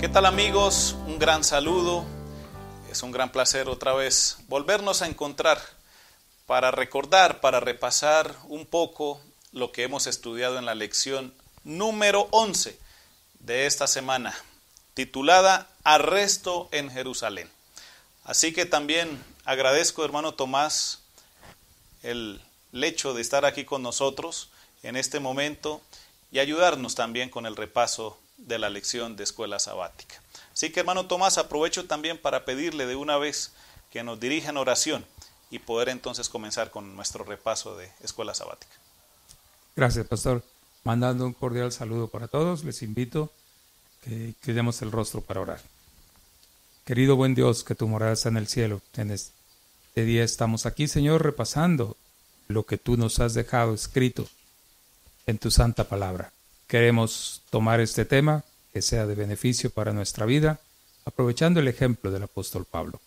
¿Qué tal, amigos? Un gran saludo. Es un gran placer otra vez volvernos a encontrar para recordar, para repasar un poco lo que hemos estudiado en la lección número 11 de esta semana, titulada Arresto en Jerusalén. Así que también agradezco, hermano Tomás, el hecho de estar aquí con nosotros en este momento y ayudarnos también con el repaso de la lección de escuela sabática. Así que, hermano Tomás, aprovecho también para pedirle de una vez que nos dirija en oración y poder entonces comenzar con nuestro repaso de escuela sabática. Gracias, pastor. Mandando un cordial saludo para todos, les invito que demos el rostro para orar. Querido buen Dios, que tu morada está en el cielo, en este día estamos aquí, Señor, repasando lo que tú nos has dejado escrito en tu santa palabra. Queremos tomar este tema que sea de beneficio para nuestra vida, aprovechando el ejemplo del apóstol Pablo.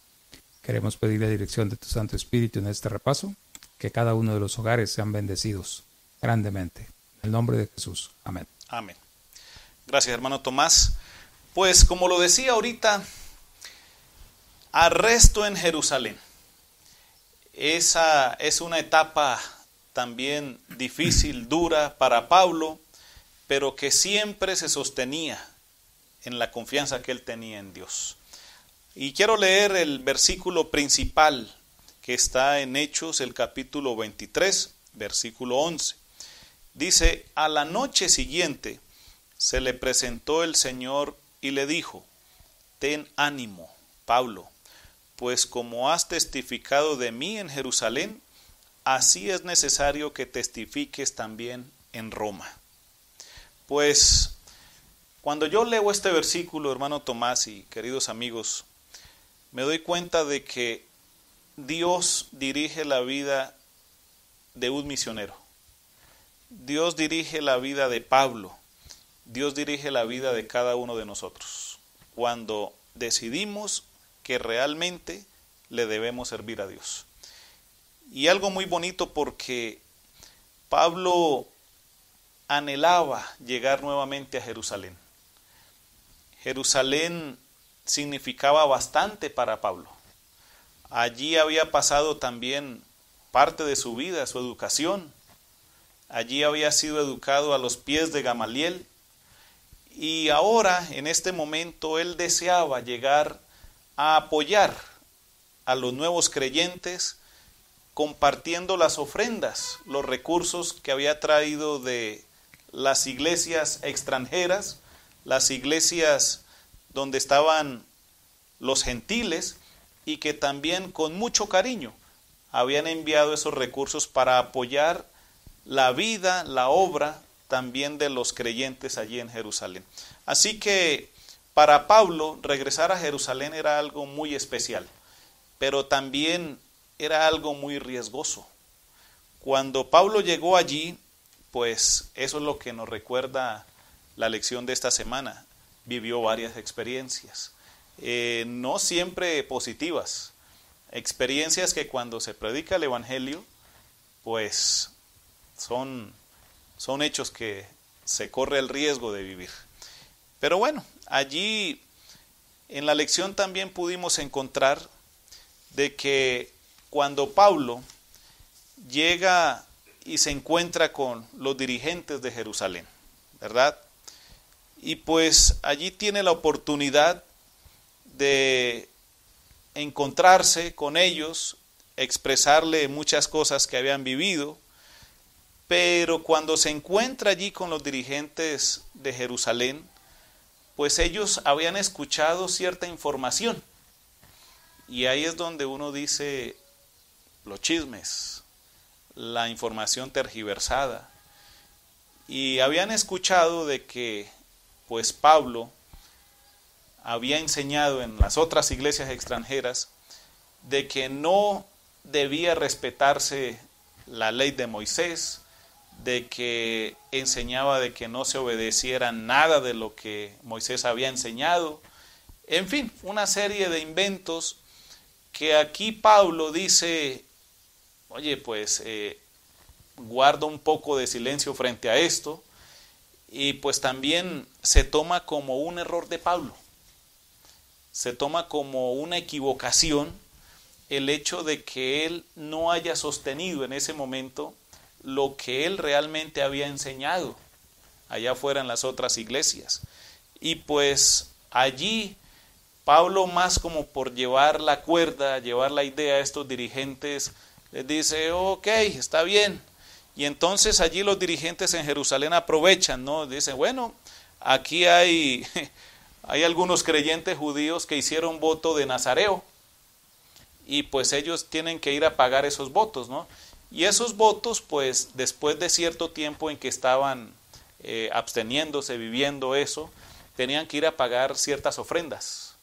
Queremos pedir la dirección de tu Santo Espíritu en este repaso, que cada uno de los hogares sean bendecidos grandemente. En el nombre de Jesús. Amén. Amén. Gracias, hermano Tomás. Pues como lo decía ahorita, arresto en Jerusalén. Esa es una etapa también difícil, dura para Pablo, pero que siempre se sostenía en la confianza que él tenía en Dios. Y quiero leer el versículo principal que está en Hechos, el capítulo 23, versículo 11. Dice: a la noche siguiente se le presentó el Señor y le dijo: ten ánimo, Pablo, pues como has testificado de mí en Jerusalén, así es necesario que testifiques también en Roma. Pues cuando yo leo este versículo, hermano Tomás y queridos amigos, me doy cuenta de que Dios dirige la vida de un misionero. Dios dirige la vida de Pablo. Dios dirige la vida de cada uno de nosotros. Cuando decidimos que realmente le debemos servir a Dios. Y algo muy bonito, porque Pablo anhelaba llegar nuevamente a Jerusalén. Jerusalén significaba bastante para Pablo. Allí había pasado también parte de su vida, su educación. Allí había sido educado a los pies de Gamaliel. Y ahora, en este momento, él deseaba llegar a apoyar a los nuevos creyentes, compartiendo las ofrendas, los recursos que había traído de las iglesias extranjeras, las iglesias donde estaban los gentiles, y que también con mucho cariño habían enviado esos recursos para apoyar la vida, la obra también de los creyentes allí en Jerusalén. Así que para Pablo regresar a Jerusalén era algo muy especial, pero también era algo muy riesgoso. Cuando Pablo llegó allí, pues eso es lo que nos recuerda la lección de esta semana. Vivió varias experiencias, no siempre positivas, experiencias que cuando se predica el evangelio, pues son hechos que se corre el riesgo de vivir. Pero bueno, allí en la lección también pudimos encontrar de que cuando Pablo llega y se encuentra con los dirigentes de Jerusalén, ¿verdad? Y pues allí tiene la oportunidad de encontrarse con ellos, expresarle muchas cosas que habían vivido, pero cuando se encuentra allí con los dirigentes de Jerusalén, pues ellos habían escuchado cierta información. Y ahí es donde uno dice los chismes, la información tergiversada. Y habían escuchado de que pues Pablo había enseñado en las otras iglesias extranjeras de que no debía respetarse la ley de Moisés, de que enseñaba de que no se obedeciera nada de lo que Moisés había enseñado. En fin, una serie de inventos que aquí Pablo dice: oye, pues guarda un poco de silencio frente a esto. Y pues también se toma como un error de Pablo. se toma como una equivocación el hecho de que él no haya sostenido en ese momento lo que él realmente había enseñado allá afuera en las otras iglesias. Y pues allí Pablo, más como por llevar la cuerda, llevar la idea a estos dirigentes, les dice, ok, está bien. Y entonces allí los dirigentes en Jerusalén aprovechan, ¿no? Dicen, bueno, aquí hay algunos creyentes judíos que hicieron voto de Nazareo y pues ellos tienen que ir a pagar esos votos, ¿no? Y esos votos, pues después de cierto tiempo en que estaban absteniéndose, viviendo eso, tenían que ir a pagar ciertas ofrendas.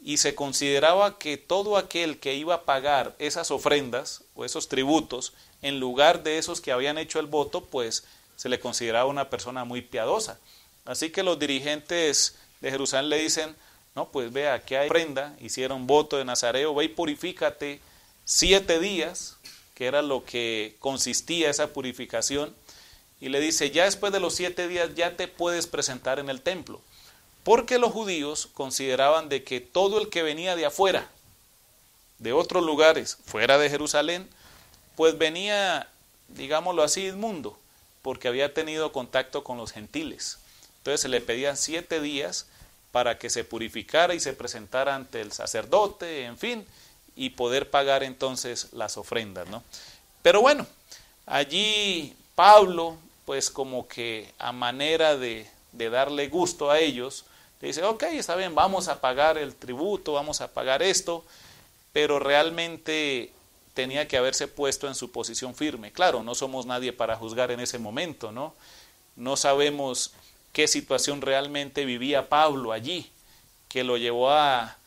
Y se consideraba que todo aquel que iba a pagar esas ofrendas o esos tributos en lugar de esos que habían hecho el voto, pues se le consideraba una persona muy piadosa. Así que los dirigentes de Jerusalén le dicen, no, pues vea, aquí hay ofrenda, hicieron voto de Nazareo, ve y purifícate 7 días, que era lo que consistía esa purificación, y le dice, ya después de los 7 días ya te puedes presentar en el templo. Porque los judíos consideraban de que todo el que venía de afuera, de otros lugares, fuera de Jerusalén, pues venía, digámoslo así, inmundo, porque había tenido contacto con los gentiles. Entonces se le pedían 7 días para que se purificara y se presentara ante el sacerdote, en fin, y poder pagar entonces las ofrendas, ¿no? Pero bueno, allí Pablo, pues como que a manera de darle gusto a ellos, le dice, ok, está bien, vamos a pagar el tributo, vamos a pagar esto, pero realmente tenía que haberse puesto en su posición firme. Claro, no somos nadie para juzgar en ese momento, ¿no? No sabemos qué situación realmente vivía Pablo allí, que lo llevó a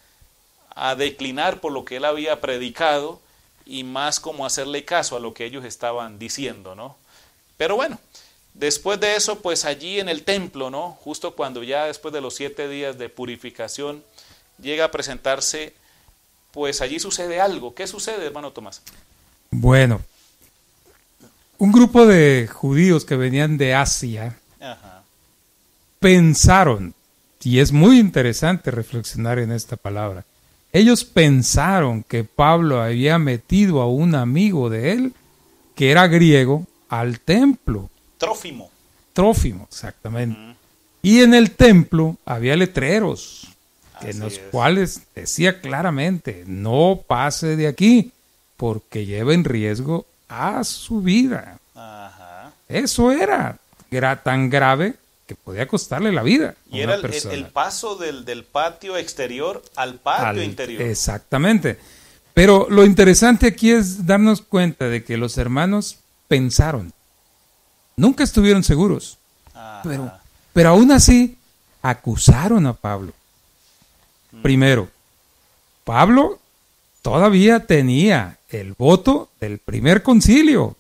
declinar por lo que él había predicado y más como hacerle caso a lo que ellos estaban diciendo, ¿no? Pero bueno, después de eso, pues allí en el templo, ¿no? Justo cuando ya después de los 7 días de purificación llega a presentarse, pues allí sucede algo. ¿Qué sucede, hermano Tomás? Bueno, un grupo de judíos que venían de Asia pensaron, y es muy interesante reflexionar en esta palabra, ellos pensaron que Pablo había metido a un amigo de él, que era griego, al templo. Trófimo, exactamente. Y en el templo había letreros, en los cuales decía claramente, no pase de aquí, porque lleva en riesgo a su vida. Eso era tan grave que podía costarle la vida. Y era el paso del patio exterior al patio interior. Exactamente. Pero lo interesante aquí es darnos cuenta de que los hermanos pensaron. Nunca estuvieron seguros. Pero aún así acusaron a Pablo. Primero, Pablo todavía tenía el voto del primer concilio.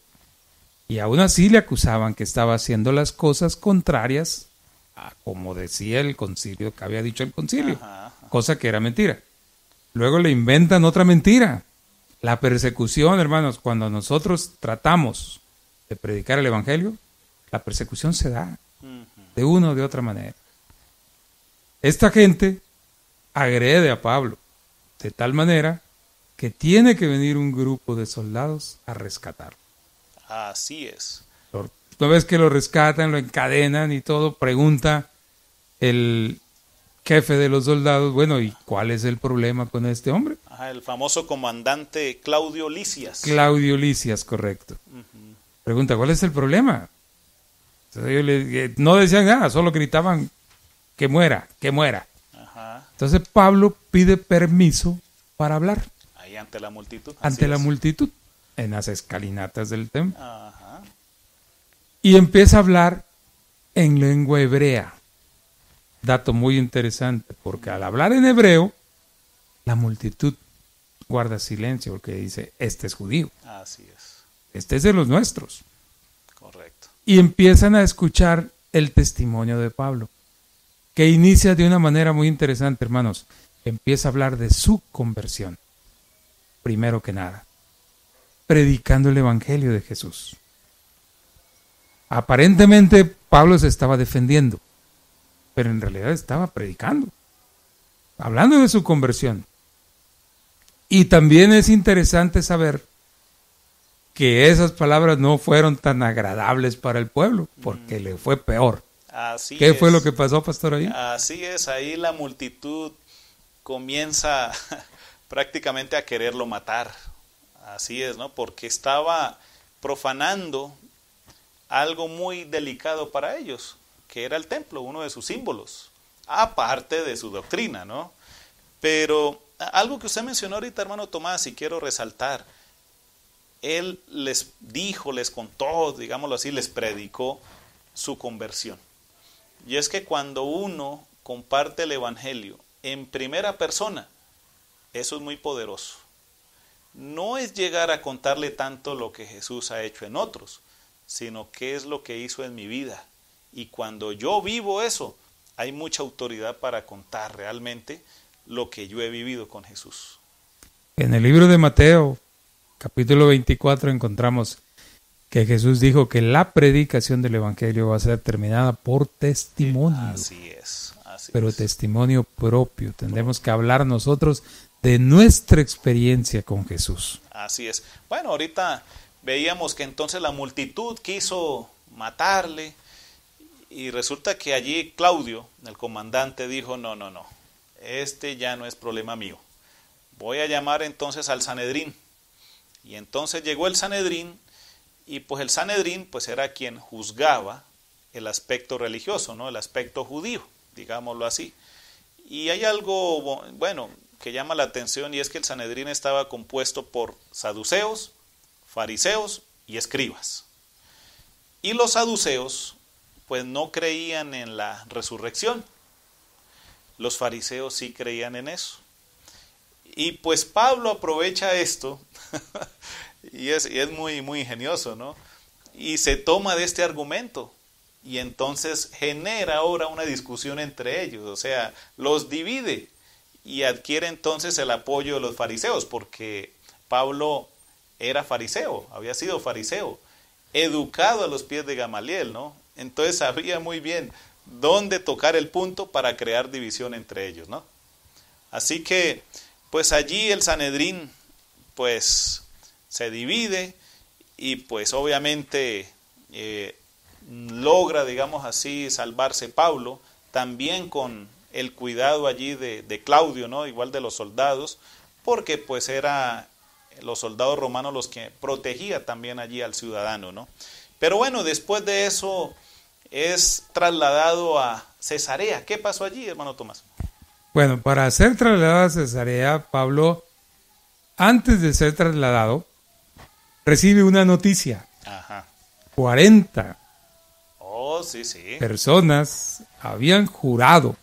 Y aún así le acusaban que estaba haciendo las cosas contrarias a como decía el concilio, que había dicho el concilio, cosa que era mentira. Luego le inventan otra mentira. La persecución, hermanos, cuando nosotros tratamos de predicar el evangelio, la persecución se da de una o de otra manera. Esta gente agrede a Pablo de tal manera que tiene que venir un grupo de soldados a rescatarlo. Así es. Una vez que lo rescatan, lo encadenan y todo, pregunta el jefe de los soldados, bueno, ¿y cuál es el problema con este hombre? El famoso comandante Claudio Lisias. Claudio Lisias, correcto. Pregunta, ¿cuál es el problema? Entonces ellos no decían nada, solo gritaban, que muera, que muera. Entonces Pablo pide permiso para hablar. Ahí ante la multitud. Ante la multitud, en las escalinatas del templo. Y empieza a hablar en lengua hebrea. Dato muy interesante, porque al hablar en hebreo, la multitud guarda silencio, porque dice, este es judío. Así es. Este es de los nuestros. Correcto. Y empiezan a escuchar el testimonio de Pablo, que inicia de una manera muy interesante, hermanos. Empieza a hablar de su conversión. Primero que nada, predicando el evangelio de Jesús. Aparentemente Pablo se estaba defendiendo, pero en realidad estaba predicando. hablando de su conversión. Y también es interesante saber que esas palabras no fueron tan agradables para el pueblo, porque le fue peor. Así ¿Qué es. fue lo que pasó, pastor, ahí? Así es, ahí la multitud comienza prácticamente a quererlo matar. Así es, ¿no? Porque estaba profanando algo muy delicado para ellos, que era el templo, uno de sus símbolos, aparte de su doctrina, ¿no? Pero algo que usted mencionó ahorita, hermano Tomás, y quiero resaltar, él les dijo, les contó, digámoslo así, les predicó su conversión. Y es que cuando uno comparte el evangelio en primera persona, eso es muy poderoso. No es llegar a contarle tanto lo que Jesús ha hecho en otros, sino qué es lo que hizo en mi vida. Y cuando yo vivo eso, hay mucha autoridad para contar realmente lo que yo he vivido con Jesús. En el libro de Mateo, capítulo 24, encontramos que Jesús dijo que la predicación del evangelio va a ser terminada por testimonio. Así es. Pero testimonio propio. Tendremos que hablar nosotros de nuestra experiencia con Jesús. Así es. Bueno, ahorita veíamos que entonces la multitud quiso matarle y resulta que allí Claudio, el comandante, dijo, no, este ya no es problema mío. Voy a llamar entonces al Sanedrín. Y entonces llegó el Sanedrín y pues el Sanedrín pues era quien juzgaba el aspecto religioso, ¿no? El aspecto judío, digámoslo así. Y hay algo, bueno, que llama la atención y es que el Sanedrín estaba compuesto por saduceos, fariseos y escribas. Y los saduceos pues no creían en la resurrección. Los fariseos sí creían en eso. Y pues Pablo aprovecha esto y es muy ingenioso, ¿no? Y se toma de este argumento y entonces genera ahora una discusión entre ellos, o sea, los divide y adquiere entonces el apoyo de los fariseos, porque Pablo era fariseo, había sido fariseo, educado a los pies de Gamaliel, ¿no? Entonces sabía muy bien dónde tocar el punto para crear división entre ellos, ¿no? Así que pues allí el Sanedrín pues se divide y pues obviamente logra, digamos así, salvarse Pablo, también con el cuidado allí de Claudio, ¿no? Igual de los soldados, porque pues era los soldados romanos los que protegía también allí al ciudadano, ¿no? Pero bueno, después de eso es trasladado a Cesarea. ¿Qué pasó allí, hermano Tomás? Bueno, para ser trasladado a Cesarea, Pablo, antes de ser trasladado, recibe una noticia. Ajá. 40 sí. personas habían jurado.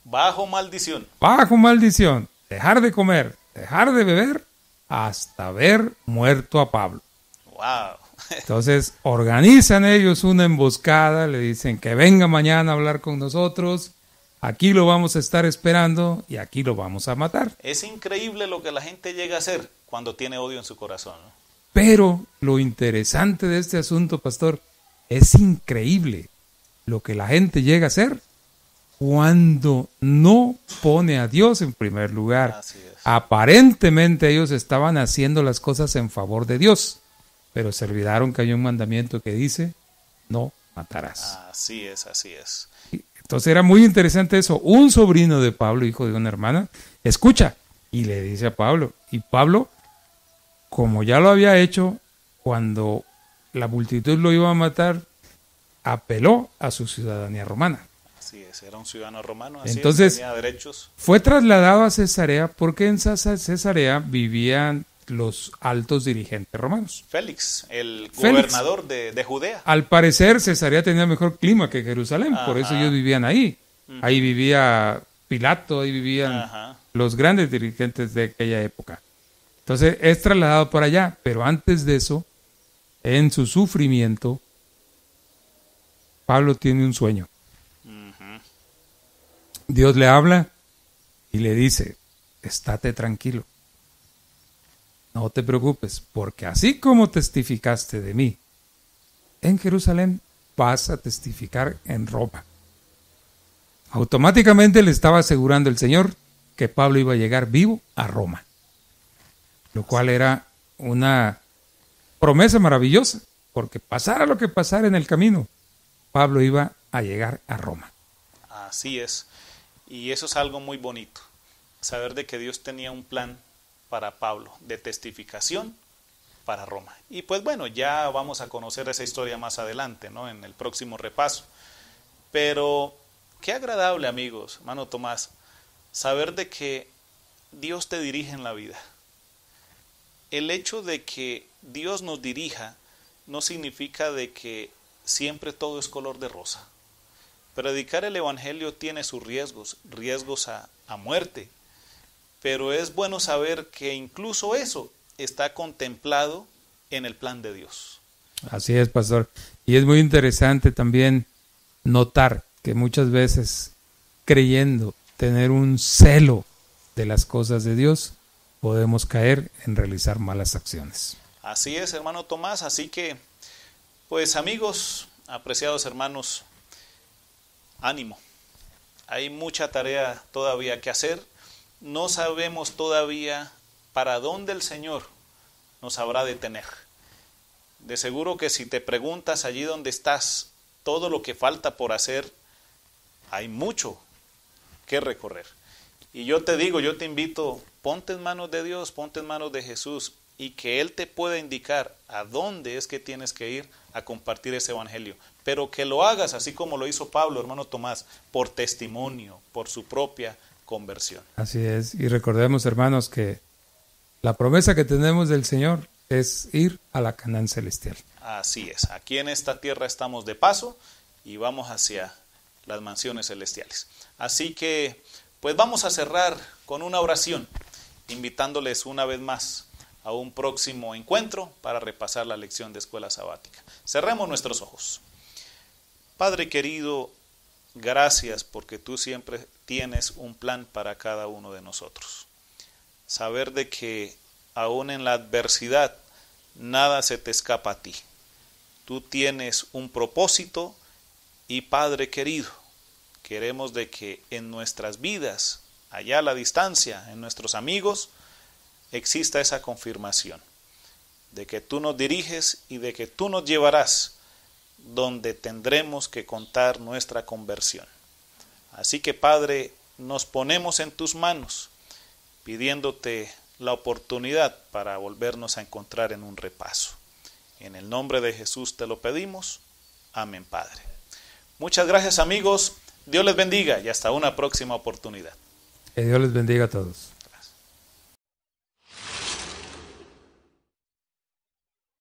Bajo maldición. Bajo maldición. Dejar de comer, dejar de beber, hasta ver muerto a Pablo. Wow. Entonces organizan ellos una emboscada, le dicen que venga mañana a hablar con nosotros. Aquí lo vamos a estar esperando y aquí lo vamos a matar. Es increíble lo que la gente llega a hacer cuando tiene odio en su corazón, ¿no? Pero lo interesante de este asunto, pastor, es increíble lo que la gente llega a hacer cuando no pone a Dios en primer lugar. Así es. Aparentemente ellos estaban haciendo las cosas en favor de Dios, pero se olvidaron que hay un mandamiento que dice, no matarás. Así es. Entonces era muy interesante eso. Un sobrino de Pablo, hijo de una hermana, escucha y le dice a Pablo. Y Pablo, como ya lo había hecho cuando la multitud lo iba a matar, apeló a su ciudadanía romana. Así es, era un ciudadano romano, así entonces, es, tenía derechos. Fue trasladado a Cesarea porque en Cesarea vivían los altos dirigentes romanos. Félix, el gobernador de Judea. Al parecer Cesarea tenía mejor clima que Jerusalén, por eso ellos vivían ahí. Ahí vivía Pilato, ahí vivían los grandes dirigentes de aquella época. Entonces es trasladado para allá, pero antes de eso, en su sufrimiento, Pablo tiene un sueño. Dios le habla y le dice, estate tranquilo. No te preocupes, porque así como testificaste de mí en Jerusalén, vas a testificar en Roma. Automáticamente le estaba asegurando el Señor que Pablo iba a llegar vivo a Roma, lo cual era una promesa maravillosa, porque pasara lo que pasara en el camino, Pablo iba a llegar a Roma. Así es, y eso es algo muy bonito, saber de que Dios tenía un plan para Pablo de testificación para Roma. Y pues bueno, ya vamos a conocer esa historia más adelante, ¿no? En el próximo repaso. Pero qué agradable, amigos, hermano Tomás, saber de que Dios te dirige en la vida. El hecho de que Dios nos dirija no significa de que siempre todo es color de rosa. Predicar el evangelio tiene sus riesgos a muerte, pero es bueno saber que incluso eso está contemplado en el plan de Dios. Así es, pastor. Y es muy interesante también notar que muchas veces, creyendo tener un celo de las cosas de Dios, podemos caer en realizar malas acciones. Así es, hermano Tomás. Así que, pues amigos, apreciados hermanos, ánimo. Hay mucha tarea todavía que hacer. No sabemos todavía para dónde el Señor nos habrá de tener. De seguro que si te preguntas allí donde estás, todo lo que falta por hacer, hay mucho que recorrer. Y yo te digo, yo te invito, ponte en manos de Dios, ponte en manos de Jesús, y que Él te pueda indicar a dónde es que tienes que ir a compartir ese evangelio. Pero que lo hagas así como lo hizo Pablo, hermano Tomás, por testimonio, por su propia conversión. Así es, y recordemos, hermanos, que la promesa que tenemos del Señor es ir a la Canaán celestial. Así es, aquí en esta tierra estamos de paso y vamos hacia las mansiones celestiales. Así que, pues vamos a cerrar con una oración, invitándoles una vez más a un próximo encuentro para repasar la lección de escuela sabática. Cerremos nuestros ojos. Padre querido, gracias porque tú siempre tienes un plan para cada uno de nosotros. Saber de que aún en la adversidad nada se te escapa a ti. Tú tienes un propósito y Padre querido, queremos de que en nuestras vidas, allá a la distancia, en nuestros amigos, exista esa confirmación de que tú nos diriges y de que tú nos llevarás donde tendremos que contar nuestra conversión. Así que Padre, nos ponemos en tus manos, pidiéndote la oportunidad para volvernos a encontrar en un repaso. En el nombre de Jesús te lo pedimos. Amén, Padre. Muchas gracias, amigos. Dios les bendiga y hasta una próxima oportunidad. Que Dios les bendiga a todos.